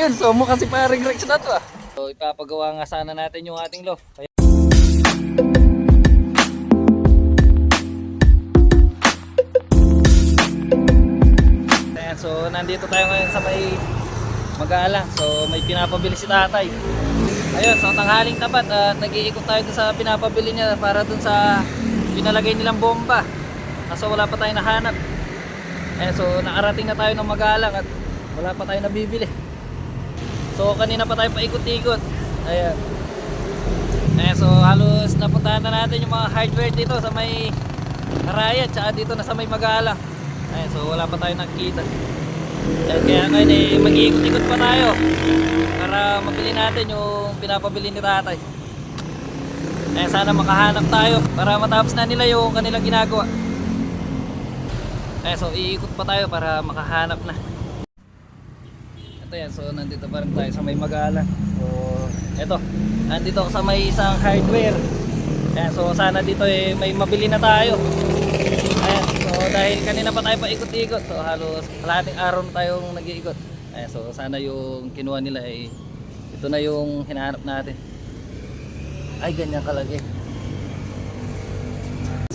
Ayun, so mukha si paring Rex na to ah. So ipapagawa nga sana natin yung ating loft. Ayan, so nandito tayo ngayon sa may Magalang. So may pinapabili si tatay. Ayun, so tanghaling tapat at nag-iikot tayo dun sa pinapabili niya para dun sa pinalagay nilang bomba. Kaso wala pa tayong nahanap. Ayan, so nakarating na tayo ng Magalang at wala pa tayong nabibili. So kanina pa tayo paikot-ikot. Ayan. Ayan, so halos napuntahan na natin yung mga hardware dito sa may Harayat tsaka dito na sa may Magalang. Ayan, so wala pa tayong nakikita. Ayan, kaya ngayon mag-iikot-ikot pa tayo para mabili natin yung pinapabili ni tatay. Ayan, sana makahanap tayo para matapos na nila yung kanilang ginagawa. Ayan, so iikot pa tayo para makahanap na. Yan, so nandito pa rin tayo sa may Magalang. So eto, nandito ako sa may isang hardware. Ayan, so sana dito may mabili na tayo. Ayan, so dahil kanina pa tayo paikot-ikot, so halos kalahating araw na tayong nag-iikot. Ayan, so sana yung kinuha nila ito na yung hinahanap natin. Ay, ganyan kalagi.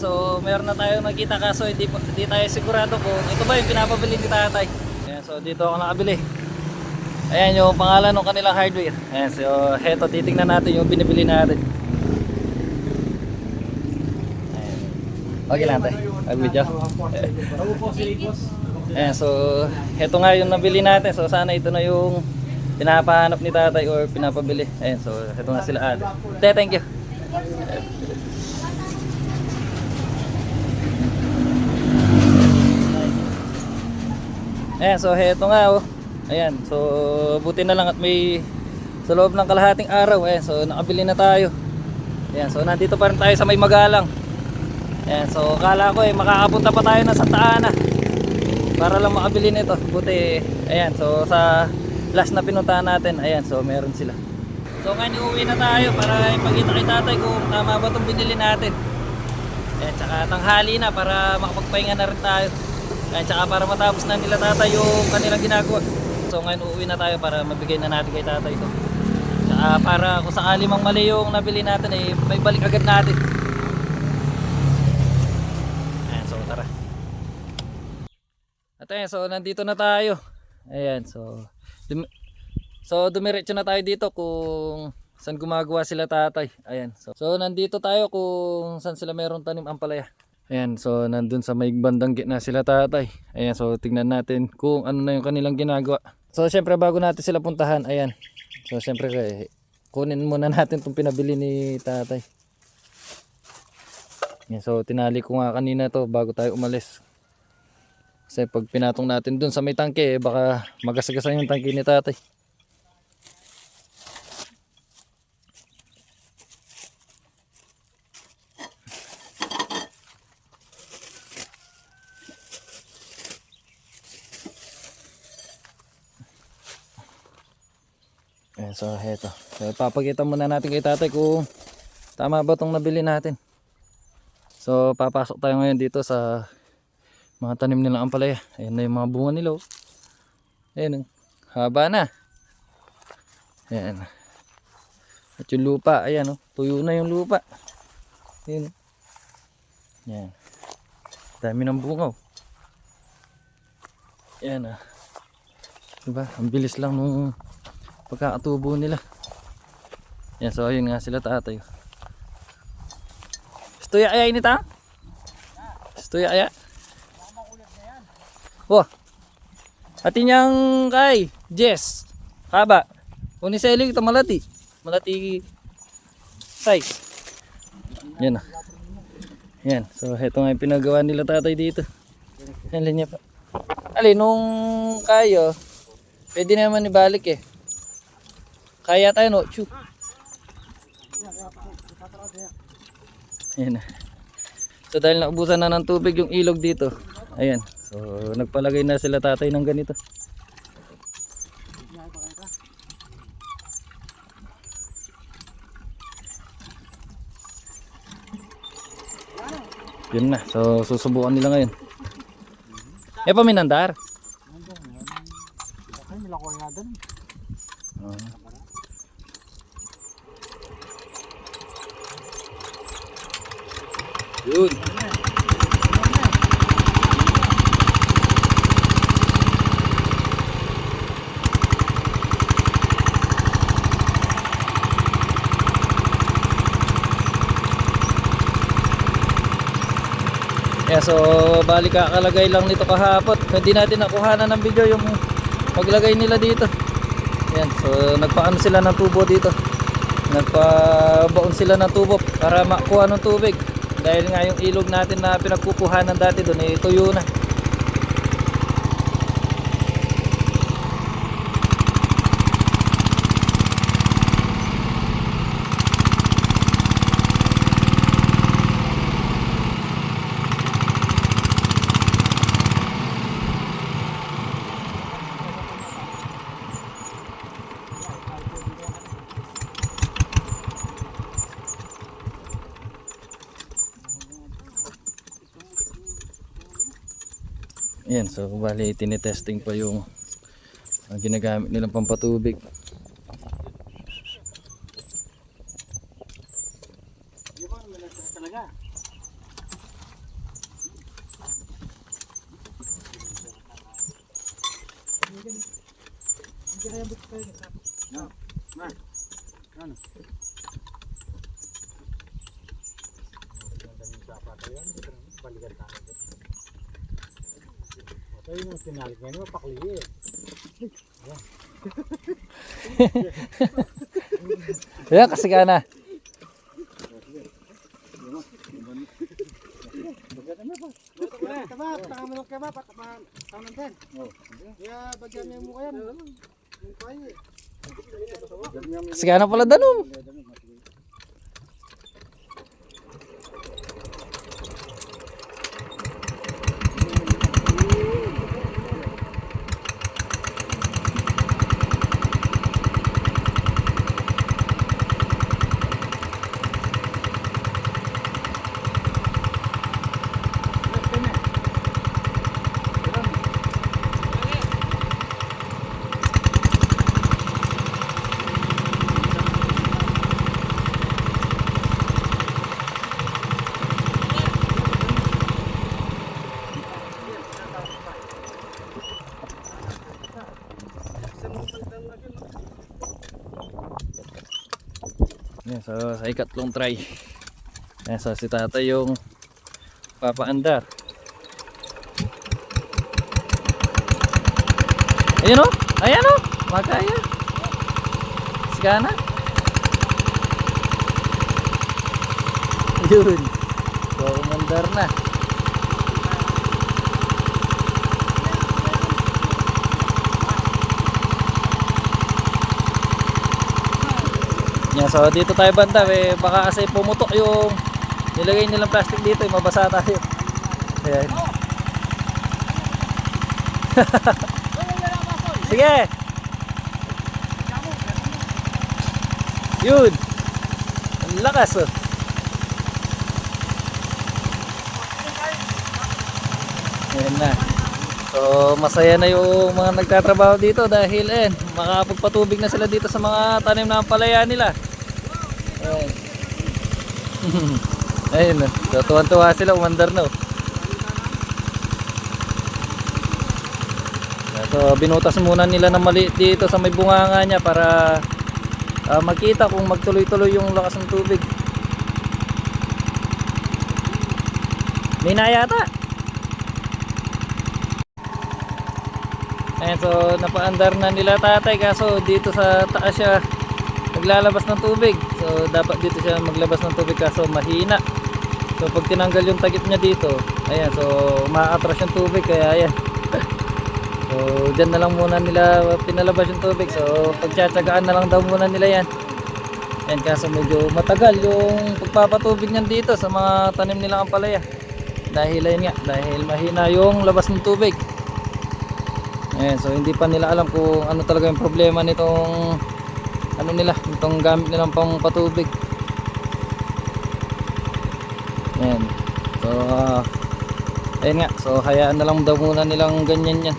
So meron na tayong nakita kaso hindi tayo sigurado kung ito ba yung pinapabili ni tatay. Ayan, so dito ako nakabili. Ayan yung pangalan ng kanilang hardware. Ayan, so heto, titingnan natin yung binibili natin. Ayan. Okay lang tayo. Mag-video. Ayan, so heto nga yung nabili natin. So sana ito na yung pinapahanap ni tatay or pinapabili. Ayan, so heto nga sila ate. Thank you. Ayan, so heto nga oh. Ayan, so buti na lang at may sa loob ng kalahating araw. Ayan, so nakabili na tayo. Ayan, so nandito pa rin tayo sa may Magalang. Ayan, so kala ko makakapunta pa tayo na Santa Ana para lang makabili nito. Buti, ayan, so sa last na pinuntahan natin, ayan, so meron sila. So ngayon uuwi na tayo para ipakita kay tatay kung tama ba itong binili natin. Ayan, tsaka tanghali na para makapagpahinga na rin tayo. Ayan, tsaka para matapos na nila tatay yung kanilang ginagawa. So ngayon uuwi na tayo para mabigay na natin kay tatay ito. Saka para kung sakali mang mali yung nabili natin may balik agad natin. Ayan, so tara. At ayan, so nandito na tayo. Ayan, so dumiretso na tayo dito kung saan gumagawa sila tatay. Ayan, so nandito tayo kung saan sila mayroong tanim ampalaya. Ayan, so nandun sa may bandang gitna sila tatay. Ayan, so tingnan natin kung ano na yung kanilang ginagawa. So syempre bago natin sila puntahan, ayan. So syempre kunin muna natin itong pinabili ni tatay. Ayan, so tinali ko nga kanina to bago tayo umalis. Kasi pag pinatong natin dun sa may tangke, baka magasagasan yung tangke ni tatay. Ayan, so heto. So papakita muna natin kay tatay kung tama ba itong nabili natin. So papasok tayo ngayon dito sa mga tanim nilang ampalaya. Ayan na yung mga bunga nila. Ayan, haba na. Ayan. At yung lupa, ayan tuyo na yung lupa. Ayan. Ayan. Dami ng bunga. Ayan diba? Ang bilis lang nung pagkakatubo nila. Yan, so ayun nga sila tatay. Stuya aya ini ta? Stuya aya. Wah. Ati niyang kay Jess. Haba. Uniseli kita malati. Malati size. Yan na. Yan, so heto nga yung pinagawa nila tatay dito. Yan linya pa. Ali nung kayo pwede naman ibalik kaya tayo no, chu. Ayan na. So dahil naubusan na ng tubig yung ilog dito, ayan. So nagpalagay na sila tatay ng ganito. Yun na. So susubukan nila ngayon. Paminandar. Oh. Yun. Yeah, so bali kakalagay lang nito kahapon. Hindi natin nakuhanan ng video yung paglagay nila dito. Yan, so nagpaano sila ng tubo dito. Nagpabaon sila ng tubo para makuha ng tubig. Dahil nga yung ilog natin na pinagkukuhanan dati doon eh tuyo na. Yan, so bali tinitesting pa yung ginagamit nilang pampatubig. Ayun ang sinalik ngayon, mapakli eh. Yeah, kasi ka na. Kasi ka na pala danom. Yan, so sa ikatlong try. Yan, so si tatay yung papaandar. Ayun o, ayan o, magkaya. Sigana. Yun, so umandar na. Yeah, so dito tayo banda, baka kasi pumutok yung nilagay nilang plastic dito, mabasa tayo. Ayan. Sige. Yun. Ang lakas oh. Ayan na. So masaya na yung mga nagtatrabaho dito dahil makapagpatubig na sila dito sa mga tanim na palaya nila. Ayan. Ayun oh. So tuwan-tuwa sila, umandar na oh. So binutas muna nila ng maliit dito sa may bunganga niya para makita kung magtuloy-tuloy yung lakas ng tubig. May na yata. Ayan, so napaandar na nila tatay kaso dito sa taas siya naglalabas ng tubig. So dapat dito siya maglabas ng tubig kaso mahina. So pag tinanggal yung takip niya dito, ayan, so ma-atras yung tubig kaya ayan. So dyan na lang muna nila pinalabas yung tubig. So pagtsatsagaan na lang daw muna nila yan. Yan kaso medyo matagal yung pagpapatubig niyan dito sa mga tanim nilang ampalaya. Dahil ayun nga, dahil mahina yung labas ng tubig. Ayan, so hindi pa nila alam kung ano talaga yung problema nitong ano nila, itong gamit nilang pang patubig. Ayan. So ayun nga, so hayaan na lang daw muna nilang ganyan yan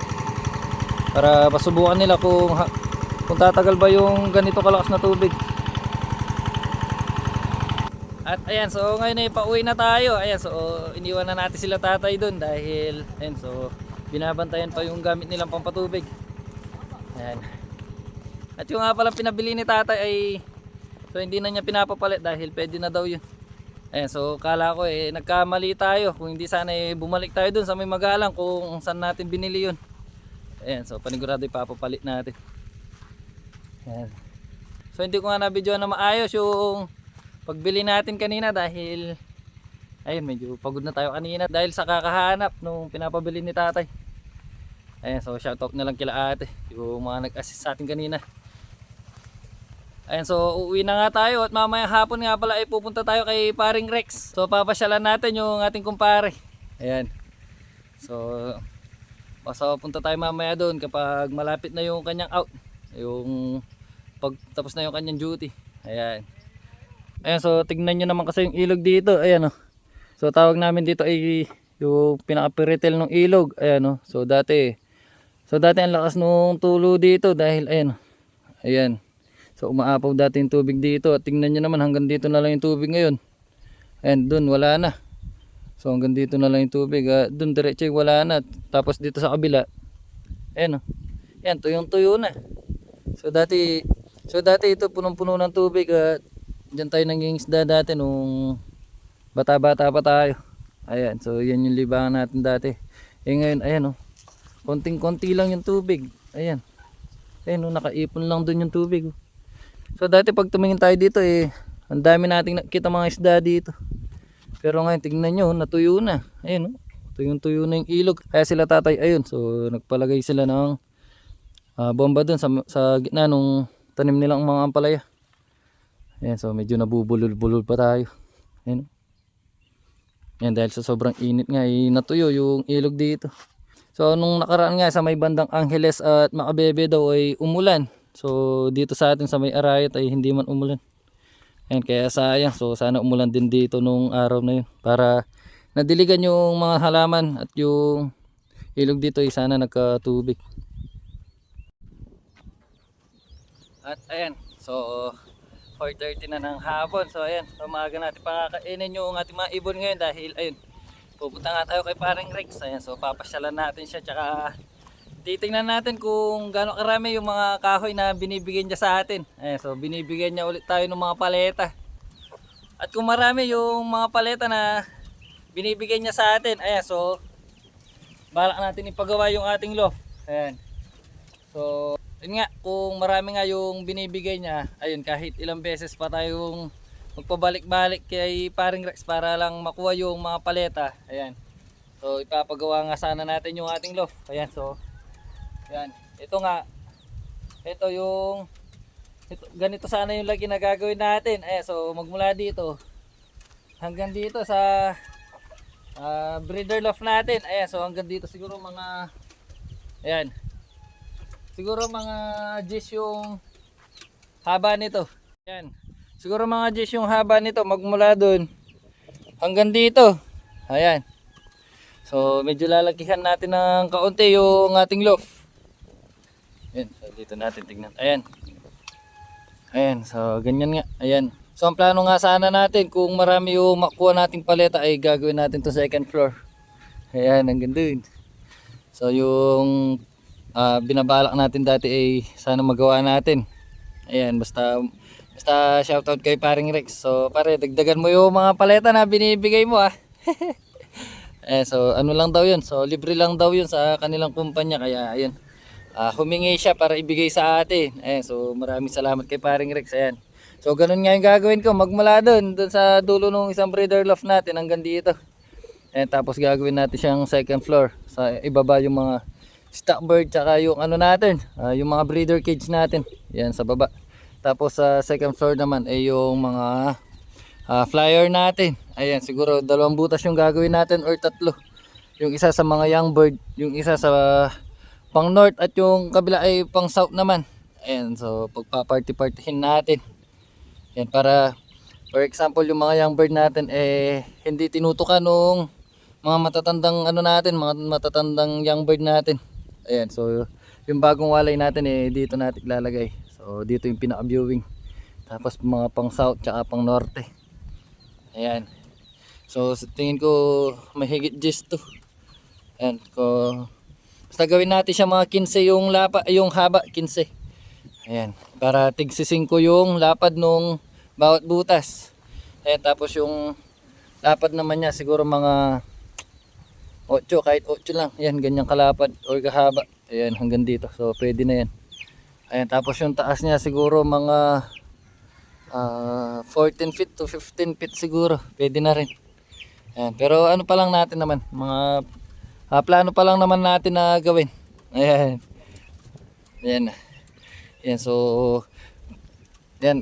para pasubukan nila kung kung tatagal ba yung ganito kalakas na tubig. At ayan, so ngayon ay pauwi na tayo. Ayan, so iniwan na natin sila tatay doon dahil ayan, so binabantayan pa yung gamit nilang pampatubig. Ayan. At yung nga pala pinabili ni tatay ay so hindi na niya pinapapalit dahil pwede na daw yun. Ayan, so kala ko nagkamali tayo. Kung hindi sana bumalik tayo dun sa may magalang kung saan natin binili yun. Ayan, so panigurado ipapapalit natin. Ayan. So hindi ko nga na-video na maayos yung pagbili natin kanina dahil ayun, medyo pagod na tayo kanina dahil sa kakahanap nung pinapabili ni tatay. Ayan, so shoutout na lang kila ate, yung mga nag-assist sa atin kanina. Ayan, so uuwi na nga tayo at mamaya hapon nga pala ay pupunta tayo kay paring Rex. So papasyalan natin yung ating kumpare. Ayan. So basta punta tayo mamaya doon kapag malapit na yung kanyang out. Yung pag tapos na yung kanyang duty. Ayan. Ayan, so tignan nyo naman kasi yung ilog dito. Ayan, oh. So tawag namin dito ay yung pinaka-piritel ng ilog. Ayan, oh. So dati ang lakas nung tulo dito dahil ayan, oh. Ayan. So umaapaw dati yung tubig dito at tingnan nyo naman hanggang dito na lang yung tubig ngayon. And dun wala na. So hanggang dito na lang yung tubig. Dun diretso wala na. Tapos dito sa kabila. Ayan, oh. Ayan, tuyong-tuyo na. So dati ito punong-puno ng tubig at diyan tayo nangingisda dati nung bata-bata pa tayo. Ayan, so yan yung libangan natin dati. Ngayon ayan, oh. Konting-konti lang yung tubig. Ayan. Ayan, oh, nakaipon lang dun yung tubig, oh. So dati pag tumingin tayo dito ang dami nating nakita mga isda dito. Pero ngayon tingnan nyo, natuyo na. Ayun, oh, tuyong-tuyo na yung ilog. Kaya sila tatay ayun, so nagpalagay sila ng bomba dun sa gitna nung tanim nilang mga ampalaya. Ayan, so medyo nabubulol-bulol pa tayo. Ayun. Yan dahil sa sobrang init nga natuyo yung ilog dito. So nung nakaraan nga sa may bandang Angeles at Macabebe daw ay umulan. So dito sa atin sa may Arayat ay hindi man umulan. Ayan, kaya sayang. So sana umulan din dito nung araw na yun para nadiligan yung mga halaman at yung ilog dito ay sana nagkatubig. At ayan, so 4:30 na ng hapon. So ayan, umaga natin pakakainin yung ating mga ibon ngayon dahil ayun, pupunta nga tayo kay paring Rex. Ayan, so papasyalan natin siya tsaka titingnan natin kung gaano karami yung mga kahoy na binibigyan niya sa atin. Ayan, so binibigyan niya ulit tayo ng mga paleta. At kung marami yung mga paleta na binibigyan niya sa atin, ayan, so balak natin ipagawa yung ating loft. Ayan. So yun nga, kung marami nga yung binibigay niya, ayun, kahit ilang beses pa tayong magpabalik-balik kay paring Rex para lang makuha yung mga paleta. Ayan. So ipapagawa nga sana natin yung ating loft. Ayan, so yan. Ito nga. Ganito sana yung lagi na gagawin natin. Ayan, so magmula dito hanggang dito sa breeder loft natin. Ayan, so hanggang dito siguro mga ayan. Siguro mga Gs yung haba nito. Ayan. Siguro mga Gs yung haba nito magmula doon hanggang dito. Ayan. So medyo lalakihan natin ng kaunti yung ating loft. Ayan, so dito natin tignan. Ayan. Ayan, so ganyan nga. Ayan. So ang plano nga sana natin kung marami yung makuha nating paleta ay gagawin natin to second floor. Ayan, hanggang dun. So yung binabalak natin dati ay sana magawa natin. Ayan, basta shoutout kay paring Rex. So pare, dagdagan mo yung mga paleta na binibigay mo so ano lang daw yun. So libre lang daw yun sa kanilang kumpanya. Kaya ayun, humingi siya para ibigay sa atin. Ayan, so maraming salamat kay paring Rex. Ayan. So ganun nga yung gagawin ko. Magmula doon sa dulo ng isang breeder loft natin hanggang dito. Ayan, tapos gagawin natin siyang second floor. Sa ibaba yung mga stock bird tsaka yung ano natin, yung mga breeder cage natin. Ayan, sa baba. Tapos sa second floor naman ay yung mga flyer natin. Ayan, siguro 2 butas yung gagawin natin or 3. Yung isa sa mga young bird, yung isa sa pang north at yung kabila ay pang south naman. Ayan, so pagpa-party-partyhin natin. Ayan, para for example yung mga young bird natin hindi tinutukan nung mga matatandang ano natin, mga matatandang young bird natin. Ayan, so yung bagong walay natin dito natin ilalagay. So dito yung pinaka viewing. Tapos mga pang south tsaka pang norte. Ayan. So sa tingin ko mahigit gist to. Ayan ko. Basta gawin natin siya mga 15 yung yung haba 15. Ayan, para tig-5 yung lapad nung bawat butas. Ayan, tapos yung lapad naman niya siguro mga 8, kahit 8 lang. Ayan, ganyan kalapad or kahaba. Ayan, hanggang dito. So pwede na yan. Ayan, tapos yung taas niya siguro mga 14 feet to 15 feet siguro. Pwede na rin. Ayan, pero ano pa lang natin naman, mga plano pa lang naman natin na gawin. Ayan. Ayan. Ayan,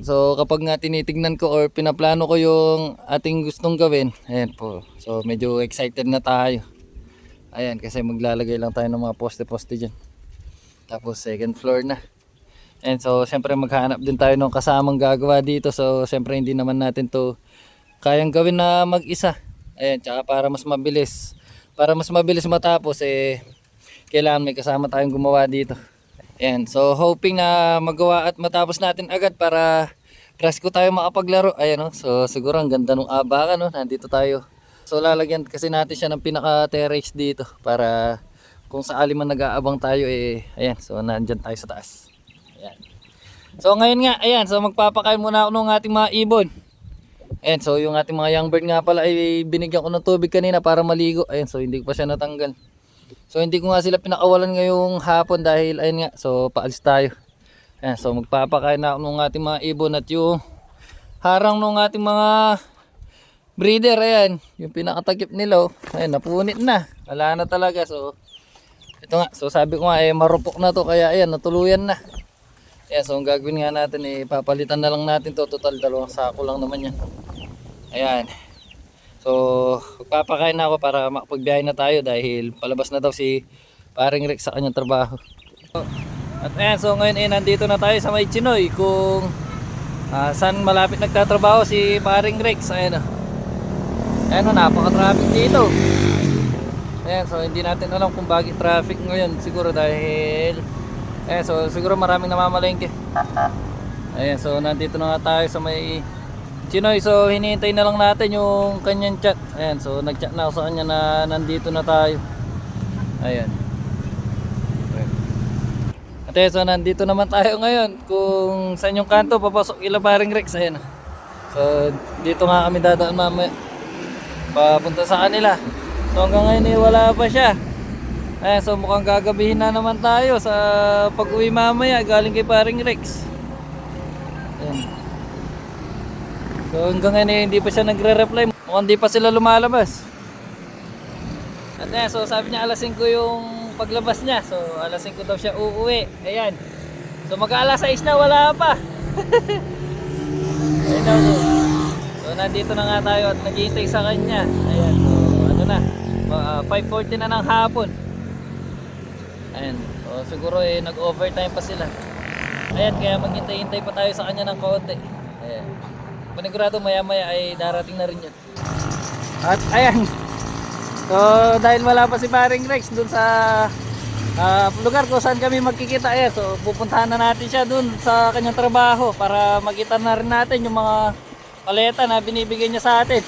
so kapag nga tinitignan ko or pinaplano ko yung ating gustong gawin, ayan po. So medyo excited na tayo. Ayan, kasi maglalagay lang tayo ng mga poste-poste dyan. Tapos second floor na. And so siyempre maghanap din tayo ng kasamang gagawa dito. So siyempre hindi naman natin to kayang gawin na mag-isa. Ayan, tsaka para mas mabilis matapos kailangan may kasama tayong gumawa dito. Ayan, so hoping na magawa at matapos natin agad para presko tayo makapaglaro. Ayan, no? So siguro ang ganda ng abakan, no? Nandito tayo. So lalagyan kasi natin siya ng pinaka terrace dito para kung sakali man nag-aabang tayo ayan, so nandyan tayo sa taas. Ayan. So ngayon nga, ayan, so magpapakain muna ako ng ating mga ibon. Ayan, so yung ating mga young bird nga pala ay binigyan ko ng tubig kanina para maligo. Ayan, so hindi ko pa siya natanggal. So hindi ko nga sila pinakawalan ngayong hapon dahil ayun nga, so paalis tayo. Ayan, so magpapakain na ako ng ating mga ibon at yung harang ng ating mga breeder. Ayan, yung pinakatakip nila, ayan, napunit na. Wala na talaga. So ito nga, so sabi ko nga marupok na to kaya ayan, natuluyan na. Ayan, so ang gagawin nga natin papalitan na lang natin to. Total 2 sako lang naman yan. Ayan. So magpapakain na ako para makapagbiyahe na tayo dahil palabas na daw si Paring Rex sa kanyang trabaho. At ayan, so ngayon nandito na tayo sa may Chinoy kung saan malapit nagtatrabaho si Paring Rex. Ayan o. Ayan o, napaka-traffic dito. Ayan, so hindi natin alam kung bakit traffic ngayon. Siguro dahil ayan, so siguro maraming namamalengke. Ayan, so nandito na nga tayo sa may Chinoy. So hinihintay na lang natin yung kanyang chat. Ayan, so nag-chat na ako sa kanya na nandito na tayo. Ayan. At ayan, so nandito naman tayo ngayon kung saan yung kanto papasok ila Paring Rex. Ayan. So dito nga kami dadaan mamaya papunta sa kanila. So hanggang ngayon wala pa siya. Ayan, so mukhang gagabihin na naman tayo sa pag-uwi mamaya galing kay Paring Rex. Ayan. So hanggang ngayon hindi pa siya nagre-reply. Mukhang hindi pa sila lumalabas. At ayan, so sabi niya alas 5 yung paglabas niya. So alas 5 daw siya uuwi. Ayan. So mag-alas 6 na wala pa. Ayan daw. So nandito na nga tayo at naghihintay sa kanya. Ayan, so ano na, 5:40 na ng hapon. Ayan, so siguro nag-overtime pa sila. Ayan, kaya maghintay-hintay pa tayo sa kanya ng konti. Ayan, panigurado maya maya ay darating na rin yun. At ayan, so dahil wala pa si Paring Rex dun sa lugar kung saan kami magkikita, so pupuntahan na natin siya dun sa kanyang trabaho para makita na rin natin yung mga paleta na binibigay niya sa atin.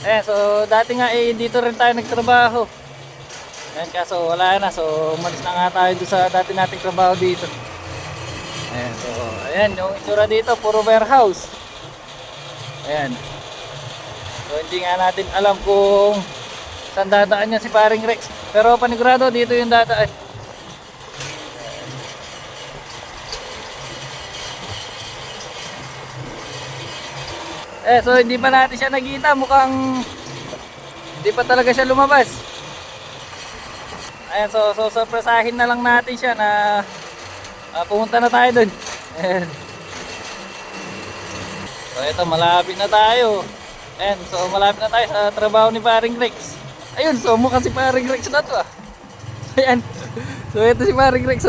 Ayan, so dati nga dito rin tayo nagtrabaho. Ayan, kaso wala na, so umalis na nga tayo doon sa dati nating trabaho dito. Ayan, so ayan yung itsura dito, puro warehouse. Ayan. So hindi nga natin alam kung saan dadaan niya si Paring Rex, pero panigurado dito yung dadaan. So hindi pa natin siya nakita, mukhang hindi pa talaga siya lumabas. Ayan, so surpresahin na lang natin siya na pumunta na tayo dun. Ayan. So ito, malapit na tayo. Ayan, so malapit na tayo sa trabaho ni Paring Rex. Ayun, so mukhang si Paring Rex na to. Ayan, so ito si Paring Rex.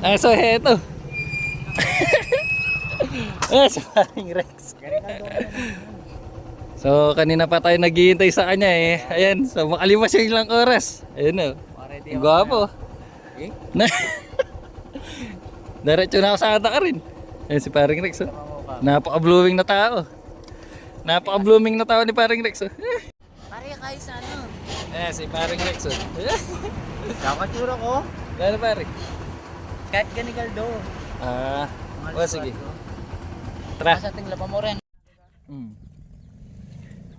Ayan, so ito. Ayan, si Paring Rex. So kanina pa tayo naghihintay sa kanya Ayan, so makalipas yung ilang oras. Ayun o. Ang gwapo. parking? Diretso na ako sa ata ka rin. Ayan si paring Rex. Oh. Napaka-blooming na tao. Napaka-blooming na tao ni paring Rex. Oh. Pare, kayo sa ano? Ayan si paring Rex. Oh. Kakatsura ko. Gano pare? Kahit ganigaldo. Sige. Tara. Sa ating laba mo rin.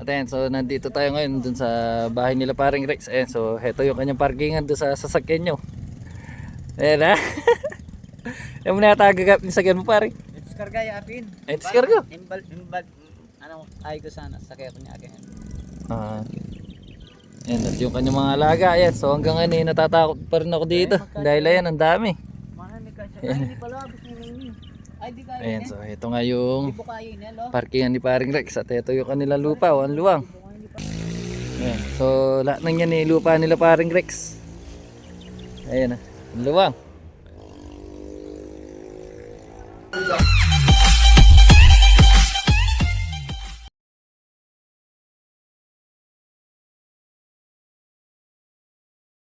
At ayan, so nandito tayo ngayon dun sa bahay nila paring Rex. Ayan, so heto yung kanyang parkingan dun sa sasakyan nyo. Ayan ha. Yung muna tagagap yung sakyan mo pare. Diskarga ya apin. Diskarga? Imbal, ano, ay ko sana, sakay ko niya akin. Ayan, at yung kanyang mga alaga. Ayan, so hanggang ngayon natatakot pa rin ako dito. Dahil ayan, ang dami. Marami ka siya. Ay, hindi pala, gusto mo yun. Ay, di kaya Ayan, yun. so ito nga yung Di po kaya yun, hello. parkingan ni paring Rex. At ito yung kanilang lupa, ang luwang. Ayan, so lahat ng yan lupa nila paring Rex. Ayan, ang luwang.